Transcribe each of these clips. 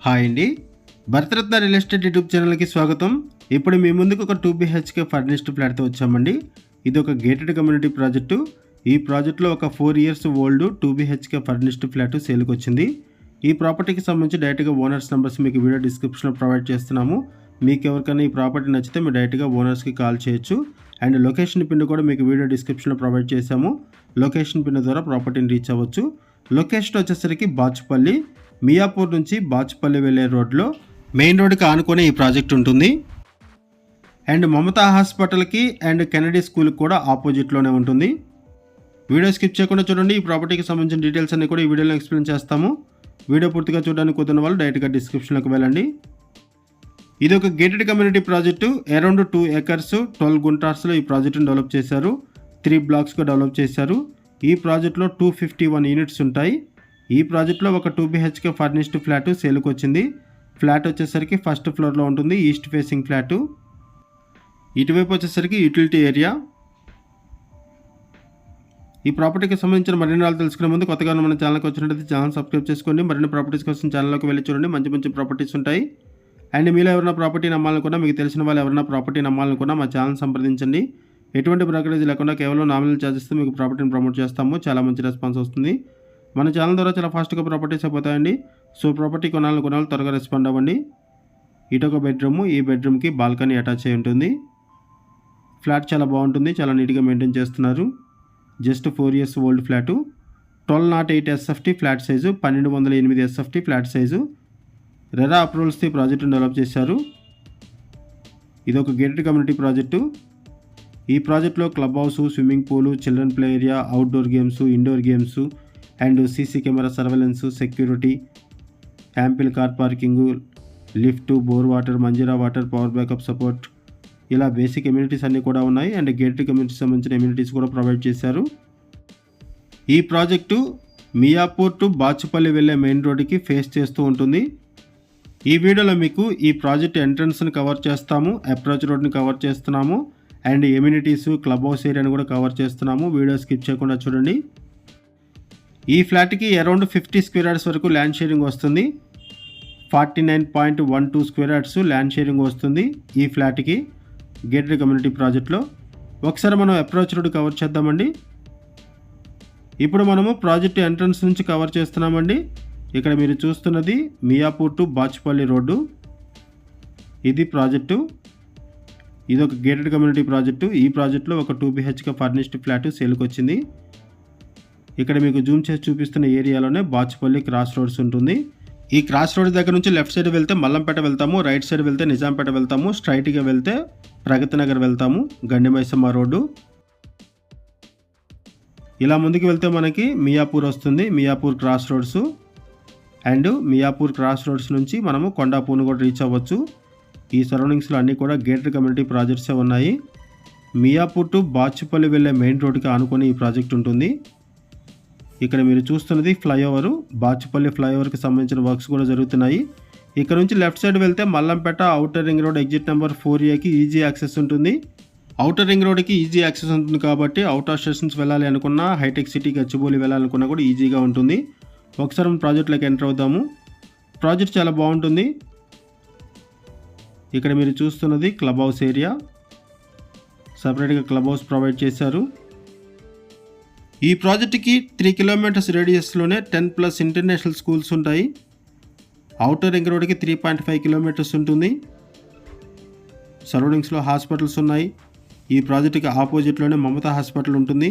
Hi అండి, Bharat Ratna real estate YouTube ఛానల్కి స్వాగతం. ఇప్పుడు మీ ముందుకు ఒక 2 BHK ఫర్నిష్డ్ ఫ్లాట్తో వచ్చామండి. ఇది ఒక గేటెడ్ కమ్యూనిటీ ప్రాజెక్టు. ఈ ప్రాజెక్టులో ఒక 4 years old 2 BHK furnished flat సేల్కి వచ్చింది. ఈ ప్రాపర్టీకి సంబంధించి డైరెక్ట్గా ఓనర్స్ నెంబర్స్ మీకు వీడియో డిస్క్రిప్షన్లో ప్రొవైడ్ చేస్తున్నాము. మీకు ఎవరికైనా ఈ ప్రాపర్టీ నచ్చితే మీరు డైరెక్ట్గా ఓనర్స్కి కాల్ చేయొచ్చు. అండ్ లొకేషన్ పిన్ కూడా మీకు వీడియో డిస్క్రిప్షన్లో ప్రొవైడ్ చేశాము. లొకేషన్ పిన్ ద్వారా ప్రాపర్టీని రీచ్ అవ్వచ్చు. లొకేషన్ వచ్చేసరికి బాచుపల్లి, మియాపూర్ నుంచి బాచుపల్లి వెళ్ళే రోడ్లో మెయిన్ రోడ్కి ఆనుకునే ఈ ప్రాజెక్ట్ ఉంటుంది. అండ్ మమతా హాస్పిటల్కి అండ్ కెనడీ స్కూల్కి కూడా ఆపోజిట్లోనే ఉంటుంది. వీడియో స్కిప్ చేయకుండా చూడండి. ఈ ప్రాపర్టీకి సంబంధించిన డీటెయిల్స్ అన్ని కూడా ఈ వీడియోలో ఎక్స్ప్లెయిన్ చేస్తాము. వీడియో పూర్తిగా చూడడానికి కుదిరిన వాళ్ళు డైరెక్ట్గా డిస్క్రిప్షన్లోకి వెళ్ళండి. ఇది ఒక gated community project. Around 2 acres 12 గుంటాస్లో ఈ ప్రాజెక్టును డెవలప్ చేశారు. 3 blocks డెవలప్ చేశారు. ఈ ప్రాజెక్టులో 251 యూనిట్స్ ఉంటాయి. ఈ ప్రాజెక్టులో ఒక 2 BHK ఫర్నిష్డ్ ఫ్లాట్ సేల్కి వచ్చింది. ఫ్లాట్ వచ్చేసరికి ఫస్ట్ ఫ్లోర్లో ఉంటుంది. East facing flat. ఇటువైపు వచ్చేసరికి యూటిలిటీ ఏరియా. ఈ ప్రాపర్టీకి సంబంధించిన మరిన్ని వాళ్ళు తెలుసుకునే ముందు కొత్తగా మన ఛానల్కి వచ్చినట్లయితే ఛానల్ సబ్స్క్రైబ్ చేసుకోండి. మరిన్ని ప్రాపర్టీస్ కోసం ఛానల్లోకి వెళ్ళి చూడండి. మంచి మంచి ప్రాపర్టీస్ ఉంటాయి. అండ్ మీలో ఎవరైనా ప్రాపర్టీ నమ్మాలనుకున్నా, మీకు తెలిసిన వాళ్ళు ఎవరైనా ప్రాపర్టీ నమ్మాలనుకున్నా మా ఛానల్ సంప్రదించండి. ఎటువంటి బ్రోకరేజ్ లేకుండా కేవలం నామినల్ ఛార్జెస్తో మీకు ప్రాపర్టీని ప్రమోట్ చేస్తాము. చాలా మంచి రెస్పాన్స్ వస్తుంది. మన ఛానల్ ద్వారా చాలా ఫాస్ట్గా ప్రాపర్టీస్ అయిపోతాయండి. సో ప్రాపర్టీ కొనాలి త్వరగా రెస్పాండ్ అవ్వండి. ఇటొక బెడ్రూమ్, ఈ బెడ్రూమ్కి బాల్కనీ అటాచ్ అయి ఉంటుంది. ఫ్లాట్ చాలా బాగుంటుంది, చాలా నీట్గా మెయింటైన్ చేస్తున్నారు. Just 4 years old flat. 1208 SFT flat size, 1208 SFT flat size. RERA అప్రూవల్స్తో ఈ ప్రాజెక్టును డెవలప్ చేశారు. ఇది ఒక గేటెడ్ కమ్యూనిటీ ప్రాజెక్టు. ఈ ప్రాజెక్టులో club house, swimming pool, children play area, outdoor games, indoor games and CC camera surveillance, security, ample car parking, lift, bore water, Manjira water, power backup support, ఇలా basic amenities అన్నీ కూడా ఉన్నాయి. And gated కమ్యూనిటీకి సంబంధించిన amenities కూడా provide చేశారు. ఈ project Miyapur to Bachupally వెళ్ళే మెయిన్ రోడ్డుకి ఫేస్ చేస్తూ ఉంటుంది. ఈ వీడియోలో మీకు ఈ ప్రాజెక్ట్ ఎంట్రన్స్ని కవర్ చేస్తాము, అప్రోచ్ రోడ్ని కవర్ చేస్తున్నాము, అండ్ ఎమ్యూనిటీస్, క్లబ్ హౌస్ ఏరియాని కూడా కవర్ చేస్తున్నాము. వీడియో స్కిప్ చేయకుండా చూడండి. ఈ ఫ్లాట్కి అరౌండ్ 50 square yards వరకు ల్యాండ్ షేరింగ్ వస్తుంది. 49.12 square yards ల్యాండ్ షేరింగ్ వస్తుంది ఈ ఫ్లాట్కి గేటెడ్ కమ్యూనిటీ ప్రాజెక్ట్లో. ఒకసారి మనం అప్రోచ్ రోడ్ కవర్ చేద్దామండి. ఇప్పుడు మనము ప్రాజెక్ట్ ఎంట్రన్స్ నుంచి కవర్ చేస్తున్నామండి. ఇక్కడ మీరు చూస్తున్నది మియాపూర్ టు బాచుపల్లి రోడ్డు. ఇది ప్రాజెక్టు. ఇది ఒక గేటెడ్ కమ్యూనిటీ ప్రాజెక్టు. ఈ ప్రాజెక్టులో ఒక 2 BHK ఫర్నిష్డ్ ఫ్లాట్ సేల్కి వచ్చింది. ఇక్కడ మీకు జూమ్ చేసి చూపిస్తున్న ఏరియాలోనే బాచుపల్లి క్రాస్ రోడ్స్ ఉంటుంది. ఈ క్రాస్ రోడ్ దగ్గర నుంచి లెఫ్ట్ సైడ్ వెళ్తే మల్లంపేట వెళ్తాము, రైట్ సైడ్ వెళ్తే నిజాంపేట వెళ్తాము, స్ట్రైట్గా వెళ్తే ప్రగతి నగర్ వెళ్తాము, గండిమైసమ్మ రోడ్డు. ఇలా ముందుకు వెళ్తే మనకి మియాపూర్ వస్తుంది, Miyapur cross roads. And Miyapur cross roads నుంచి మనము కొండాపూర్ను కూడా రీచ్ అవ్వచ్చు. ఈ సరౌండింగ్స్లో అన్నీ కూడా గేటెడ్ కమ్యూనిటీ ప్రాజెక్ట్సే ఉన్నాయి. మియాపూర్ టు బాచుపల్లి వెళ్ళే మెయిన్ రోడ్కి ఆనుకొని ఈ ప్రాజెక్ట్ ఉంటుంది. ఇక్కడ మీరు చూస్తున్నది ఫ్లైఓవర్. బాచుపల్లి ఫ్లైఓవర్కి సంబంధించిన వర్క్స్ కూడా జరుగుతున్నాయి. ఇక్కడ నుంచి లెఫ్ట్ సైడ్ వెళ్తే Mallampet outer ring road exit number 4Aకి ఈజీ యాక్సెస్ ఉంటుంది. ఔటర్ రింగ్ రోడ్కి ఈజీ యాక్సెస్ ఉంటుంది కాబట్టి అవుట్ ఆఫ్ స్టేషన్స్ వెళ్ళాలి అనుకున్నా, హైటెక్ సిటీ గచ్చిబౌలి వెళ్ళాలనుకున్నా కూడా ఈజీగా ఉంటుంది. ఒకసారి మనం ప్రాజెక్ట్లోకి ఎంటర్ అవుదాము. ప్రాజెక్ట్ చాలా బాగుంటుంది. ఇక్కడ మీరు చూస్తున్నది క్లబ్ హౌస్ ఏరియా. సపరేట్గా క్లబ్ హౌస్ ప్రొవైడ్ చేశారు. ఈ ప్రాజెక్ట్కి 3 kilometers రేడియస్లోనే 10+ ఇంటర్నేషనల్ స్కూల్స్ ఉంటాయి. ఔటర్ రింగ్ రోడ్కి 3.5 kilometers ఉంటుంది. సరౌండింగ్స్లో హాస్పిటల్స్ ఉన్నాయి. ఈ ప్రాజెక్ట్కి ఆపోజిట్లోనే మమతా హాస్పిటల్ ఉంటుంది.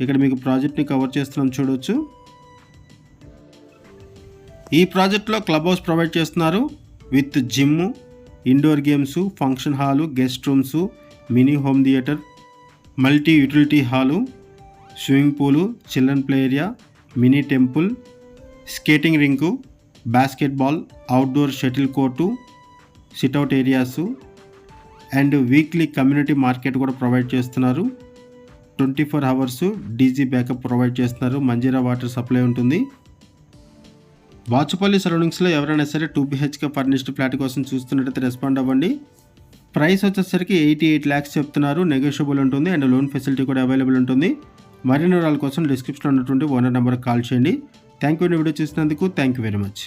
ఇక్కడ మీకు ప్రాజెక్ట్ని కవర్ చేస్తున్నాం చూడవచ్చు. ఈ ప్రాజెక్ట్లో క్లబ్ హౌస్ ప్రొవైడ్ చేస్తున్నారు with gym, indoor games, function hall, guest rooms, mini home theatre, multi utility hall, swimming pool, children play area, mini temple, skating rink, basketball, outdoor shuttle court, sit out areas and weekly community market కూడా provide చేస్తున్నారు. 24 hours DG backup provide చేస్తున్నారు. Manjira water supply ఉంటుంది. బాచుపల్లి సరౌండింగ్స్లో ఎవరైనా సరే 2 BHK furnished flat కోసం చూస్తున్నట్టయితే respond అవ్వండి. ప్రైస్ వచ్చేసరికి 88 lakhs చెప్తున్నారు. నెగోషియబుల్ ఉంటుంది అండ్ లోన్ ఫెసిలిటీ కూడా అవైలబుల్ ఉంటుంది. మరిన్ని వివరాల కోసం డిస్క్రిప్షన్లో ఉన్నటువంటి ఓనర్ నెంబర్కి కాల్ చేయండి. థ్యాంక్ యూ వీడియో చూసినందుకు. Thank you very much.